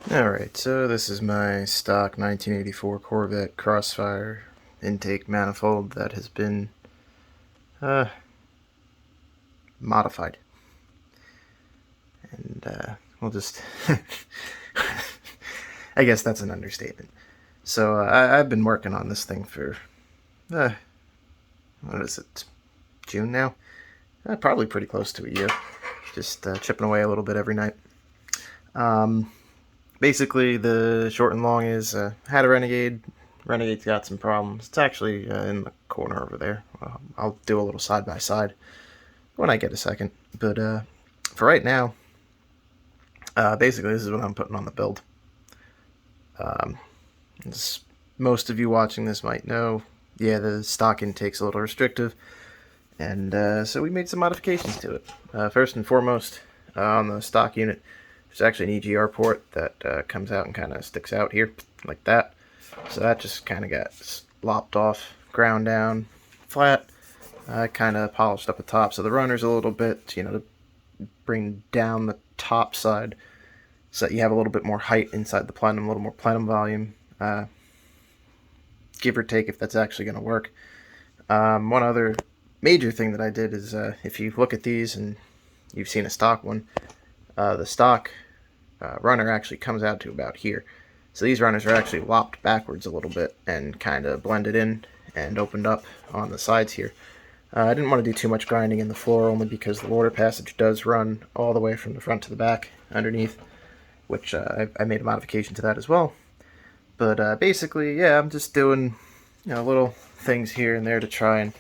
Alright, so this is my stock 1984 Corvette Crossfire intake manifold that has been modified. And we'll just... I guess that's an understatement. So I've been working on this thing for, what is it, June now? Probably pretty close to a year. Just chipping away a little bit every night. Basically, the short and long is, had a Renegade. Renegade's got some problems. It's actually in the corner over there. I'll do a little side-by-side when I get a second. But for right now, basically this is what I'm putting on the build. As most of you watching this might know, yeah, the stock intake's a little restrictive. And so we made some modifications to it. First and foremost, on the stock unit, there's actually an EGR port that comes out and kind of sticks out here, like that. So that just kind of got lopped off, ground down, flat. I kind of polished up the top, so the runner's a little bit, to bring down the top side so that you have a little bit more height inside the plenum, a little more plenum volume. Give or take if that's actually going to work. One other major thing that I did is, if you look at these and you've seen a stock one, the stock runner actually comes out to about here. So these runners are actually lopped backwards a little bit and kind of blended in and opened up on the sides here. I didn't want to do too much grinding in the floor, only because the water passage does run all the way from the front to the back underneath, which I made a modification to that as well. But basically, yeah, I'm just doing little things here and there to try and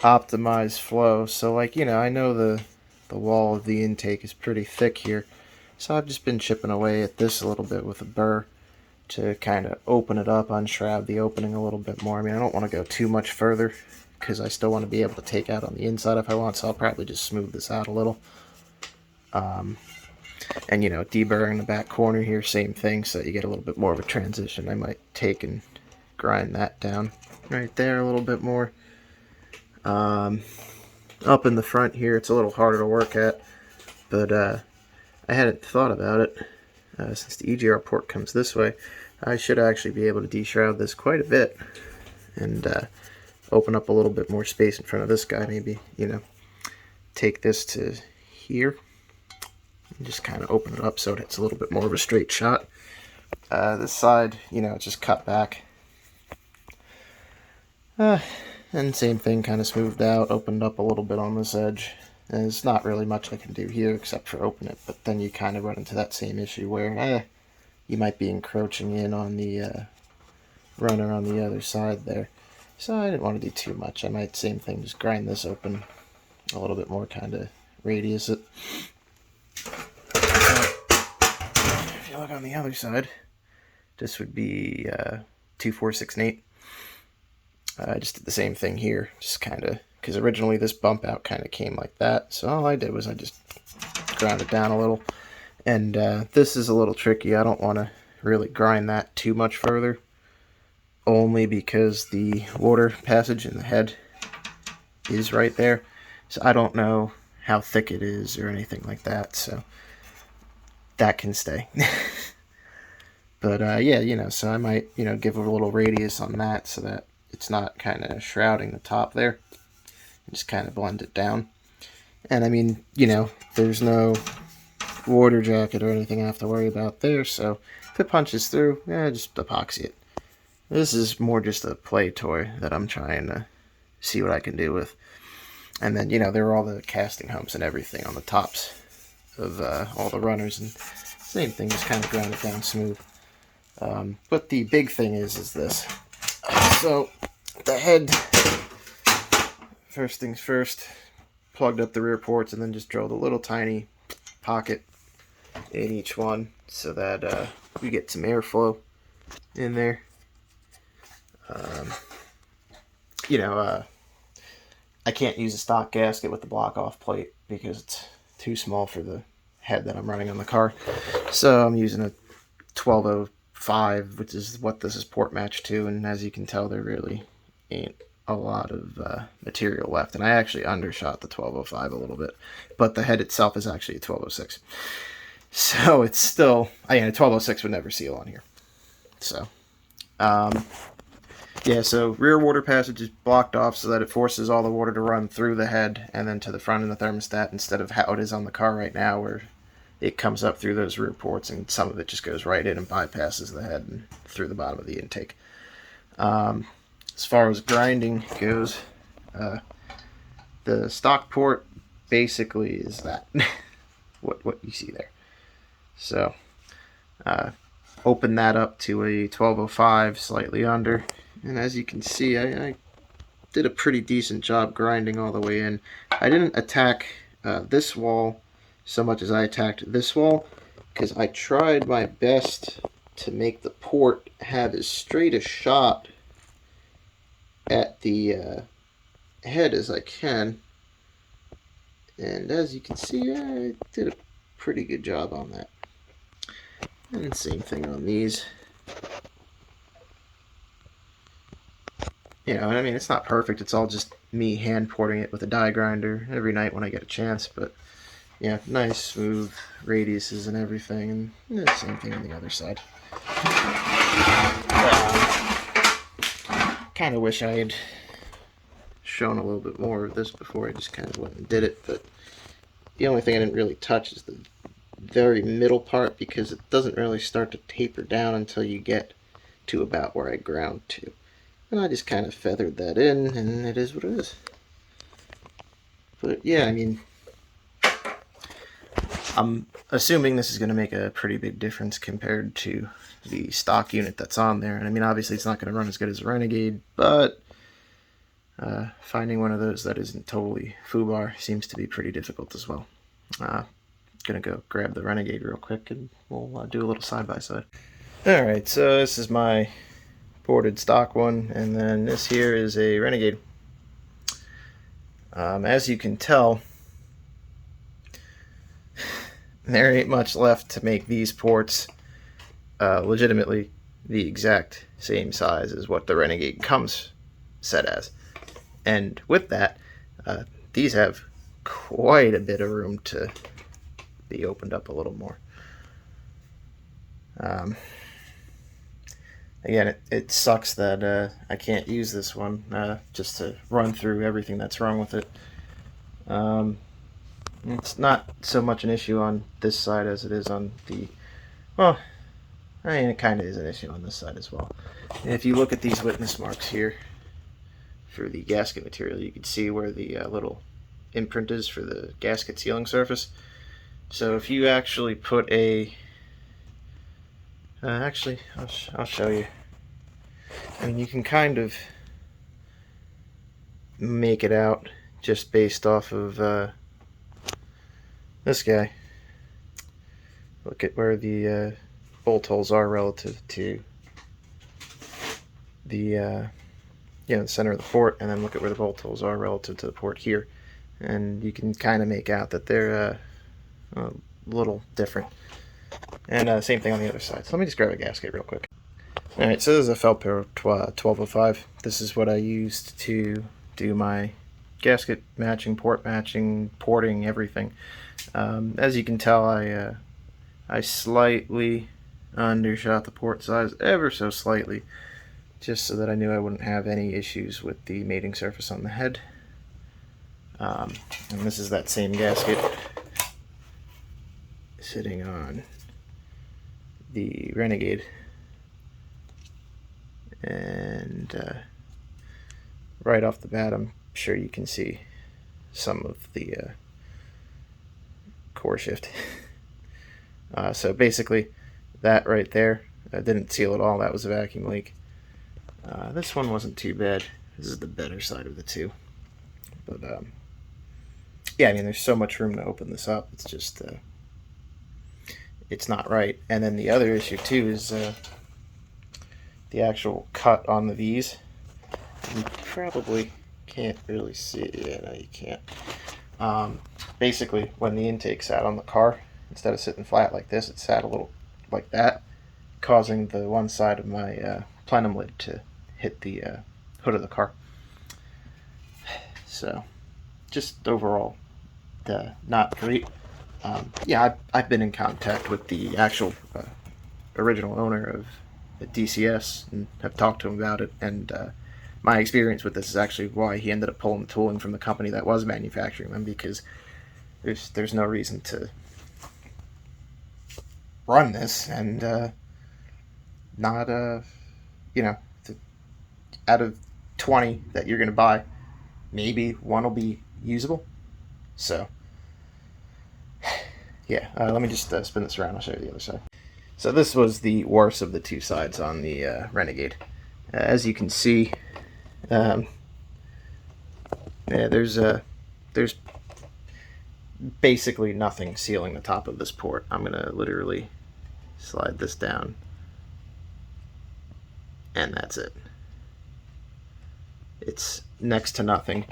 optimize flow. So like, I know the wall of the intake is pretty thick here, so I've just been chipping away at this a little bit with a burr to kind of open it up, unshroud the opening a little bit more. I mean, I don't want to go too much further because I still want to be able to take out on the inside if I want, so I'll probably just smooth this out a little. And deburring the back corner here, same thing, so that you get a little bit more of a transition. I might take and grind that down right there a little bit more. Up in the front here, it's a little harder to work at, but I hadn't thought about it. Since the EGR port comes this way, I should actually be able to deshroud this quite a bit and open up a little bit more space in front of this guy. Maybe, take this to here and just kind of open it up so it's a little bit more of a straight shot. This side, it's just cut back. And same thing, kind of smoothed out, opened up a little bit on this edge. And there's not really much I can do here except for open it, but then you kind of run into that same issue where you might be encroaching in on the runner on the other side there. So I didn't want to do too much. I might, same thing, just grind this open a little bit more, kind of radius it. If you look on the other side, this would be 2, 4, 6, and 8. I just did the same thing here, just kind of, because originally this bump out kind of came like that, so all I did was I just ground it down a little. And this is a little tricky. I don't want to really grind that too much further, only because the water passage in the head is right there, so I don't know how thick it is or anything like that, so that can stay. But yeah, so I might give a little radius on that so that it's not kind of shrouding the top there. Just kind of blend it down. And I mean, there's no water jacket or anything I have to worry about there, so if it punches through, just epoxy it. This is more just a play toy that I'm trying to see what I can do with. And then, there are all the casting humps and everything on the tops of all the runners, and same thing, just kind of ground it down smooth. But the big thing is this. So the head, first things first, plugged up the rear ports and then just drilled a little tiny pocket in each one so that we get some airflow in there. I can't use a stock gasket with the block off plate because it's too small for the head that I'm running on the car. So I'm using a 1205, which is what this is port matched to, and as you can tell, there really ain't a lot of material left, and I actually undershot the 1205 a little bit, but the head itself is actually a 1206. So it's still, again, a 1206 would never seal on here. So, yeah, so rear water passage is blocked off so that it forces all the water to run through the head and then to the front of the thermostat, instead of how it is on the car right now, where it comes up through those rear ports and some of it just goes right in and bypasses the head and through the bottom of the intake. As far as grinding goes, the stock port basically is that, what you see there. So, open that up to a 1205, slightly under, and as you can see, I did a pretty decent job grinding all the way in. I didn't attack this wall so much as I attacked this wall, because I tried my best to make the port have as straight a shot at the head as I can, and as you can see, I did a pretty good job on that. And same thing on these. You know, I mean, it's not perfect. It's all just me hand porting it with a die grinder every night when I get a chance. But yeah, nice smooth radiuses and everything. And yeah, same thing on the other side. Kind of wish I had shown a little bit more of this before I just kind of went and did it. But the only thing I didn't really touch is the very middle part, because it doesn't really start to taper down until you get to about where I ground to. And I just kind of feathered that in, and it is what it is. But yeah, I mean, I'm assuming this is going to make a pretty big difference compared to the stock unit that's on there. And I mean, obviously it's not going to run as good as a Renegade, but finding one of those that isn't totally foobar seems to be pretty difficult as well. Gonna go grab the Renegade real quick and we'll do a little side-by-side. Alright, so this is my ported stock one, and then this here is a Renegade. As you can tell, there ain't much left to make these ports legitimately the exact same size as what the Renegade comes set as. And with that, these have quite a bit of room to be opened up a little more. Again, it sucks that I can't use this one just to run through everything that's wrong with it. It's not so much an issue on this side as it is on the, well, I mean, it kind of is an issue on this side as well. If you look at these witness marks here for the gasket material, you can see where the little imprint is for the gasket sealing surface. So if you actually put a, actually, I'll show you. I mean, you can kind of make it out just based off of this guy. Look at where the bolt holes are relative to the the center of the port, and then look at where the bolt holes are relative to the port here, and you can kind of make out that they're a little different. And same thing on the other side. So let me just grab a gasket real quick. Alright, so this is a Felpro 1205. This is what I used to do my gasket matching, port matching, porting, everything. As you can tell, I slightly undershot the port size ever so slightly, just so that I knew I wouldn't have any issues with the mating surface on the head. And this is that same gasket sitting on the Renegade, and right off the bat, I'm sure you can see some of the core shift. So basically, that right there didn't seal at all. That was a vacuum leak. This one wasn't too bad. This is the better side of the two. But yeah, I mean, there's so much room to open this up. It's just it's not right. And then the other issue too is the actual cut on the V's. You probably can't really see it. Yeah, no, you can't. Basically, when the intake sat on the car, instead of sitting flat like this, it sat a little like that, causing the one side of my plenum lid to hit the hood of the car. So, just overall, not great. Yeah, I've been in contact with the actual original owner of DCS and have talked to him about it. And my experience with this is actually why he ended up pulling the tooling from the company that was manufacturing them, because there's no reason to run this and not you know, out of 20 that you're going to buy, maybe one will be usable. So yeah, let me just spin this around. I'll show you the other side. So this was the worst of the two sides on the Renegade. As you can see, yeah, there's basically nothing sealing the top of this port. I'm gonna literally slide this down, and that's it. It's next to nothing.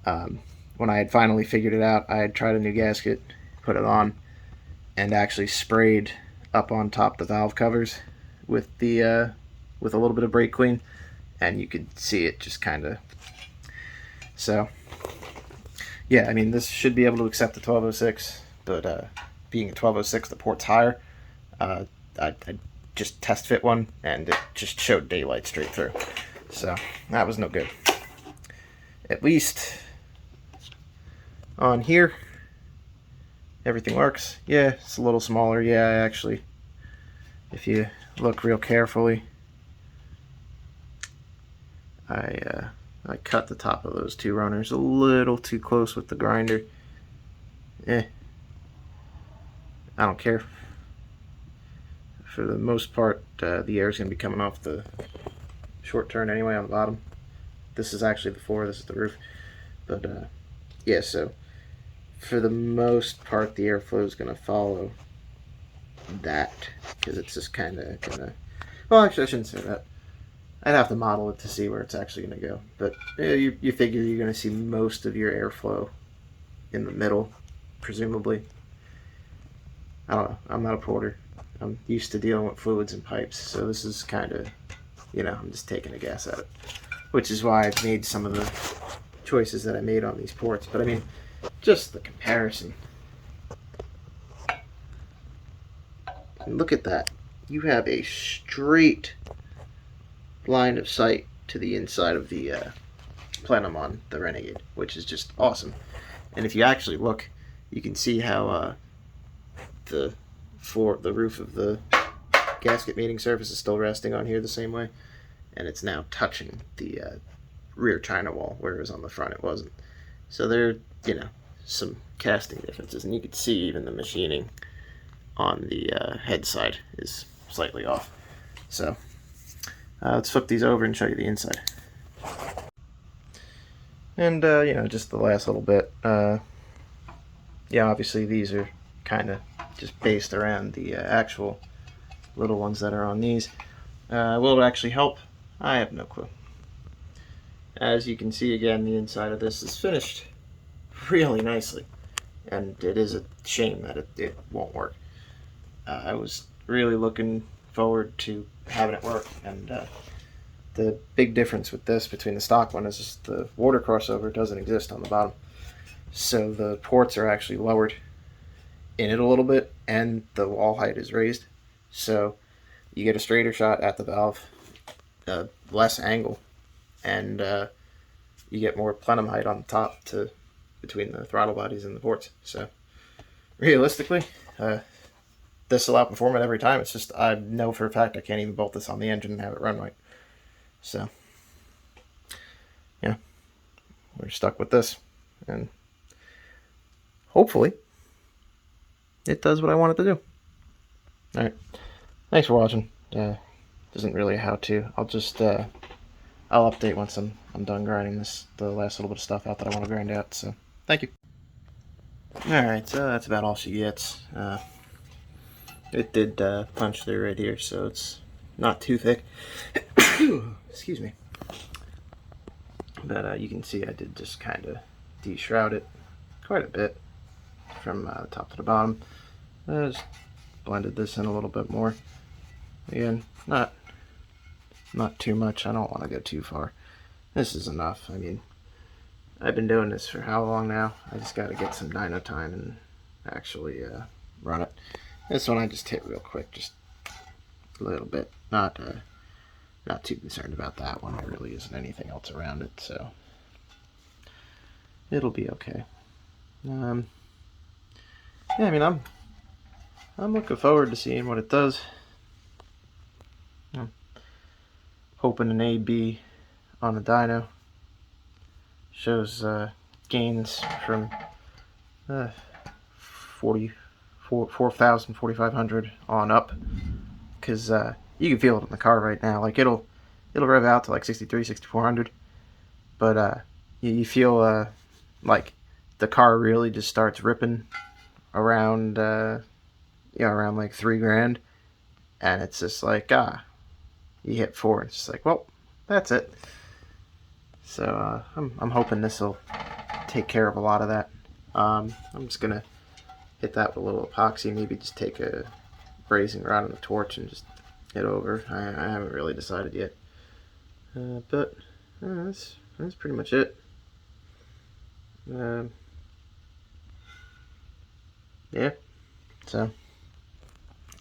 When I had finally figured it out, I had tried a new gasket, put it on, and actually sprayed up on top the valve covers with the with a little bit of brake clean, and you could see it just kind of. So yeah, I mean, this should be able to accept the 1206, but being a 1206, the port's higher. I just test fit one, and it just showed daylight straight through, so that was no good. At least on here, everything works. Yeah, it's a little smaller. Yeah, actually, if you look real carefully, I cut the top of those two runners a little too close with the grinder. I don't care. For the most part, the air is going to be coming off the short turn anyway on the bottom. This is actually the floor, this is the roof. But yeah, so for the most part, the airflow is going to follow that, because it's just kind of going to, well, actually I shouldn't say that. I'd have to model it to see where it's actually going to go. But you figure you're going to see most of your airflow in the middle, presumably. I don't know. I'm not a porter. I'm used to dealing with fluids and pipes, so this is kind of, you know, I'm just taking a guess at it. Which is why I've made some of the choices that I made on these ports. But I mean, just the comparison. And look at that. You have a straight line of sight to the inside of the plenum on the Renegade, which is just awesome. And if you actually look, you can see how the roof of the gasket mating surface is still resting on here the same way, and it's now touching the rear china wall, whereas on the front it wasn't. So there, you know, some casting differences, and you can see even the machining on the head side is slightly off. So let's flip these over and show you the inside. And you know, just the last little bit. Yeah, obviously these are kind of just based around the actual little ones that are on these. Will it actually help? I have no clue. As you can see, again, the inside of this is finished really nicely, and it is a shame that it won't work. I was really looking forward to having it work, and the big difference with this between the stock one is just the water crossover doesn't exist on the bottom, so the ports are actually lowered in it a little bit, and the wall height is raised, so you get a straighter shot at the valve, less angle, and you get more plenum height on the top to between the throttle bodies and the ports. So realistically, this will outperform it every time. It's just I know for a fact I can't even bolt this on the engine and have it run right. So yeah, we're stuck with this, and hopefully it does what I want it to do. Alright, thanks for watching. Isn't really a how-to. I'll just I'll update once I'm done grinding the last little bit of stuff out that I want to grind out. So thank you. Alright, so that's about all she gets. It did punch through right here, so it's not too thick. Excuse me. But you can see I did just kind of de-shroud it quite a bit from the top to the bottom. I just blended this in a little bit more. Again, not too much. I don't want to go too far. This is enough. I mean, I've been doing this for how long now? I just got to get some dyno time, and actually run it. This one I just hit real quick, just a little bit. Not too concerned about that one. There really isn't anything else around it, so it'll be okay. Yeah, I mean, I'm looking forward to seeing what it does. I'm hoping an AB on the dyno shows gains from 4,000, 4,500 on up, because you can feel it in the car right now. Like it'll rev out to like 63, 6,400, but you feel like the car really just starts ripping around around like $3,000, and it's just like you hit 4, it's just like, well, that's it. So I'm hoping this will take care of a lot of that. I'm just gonna hit that with a little epoxy, maybe just take a brazing rod and a torch and just hit over. I haven't really decided yet, but that's pretty much it. Yeah, so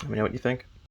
let me know what you think.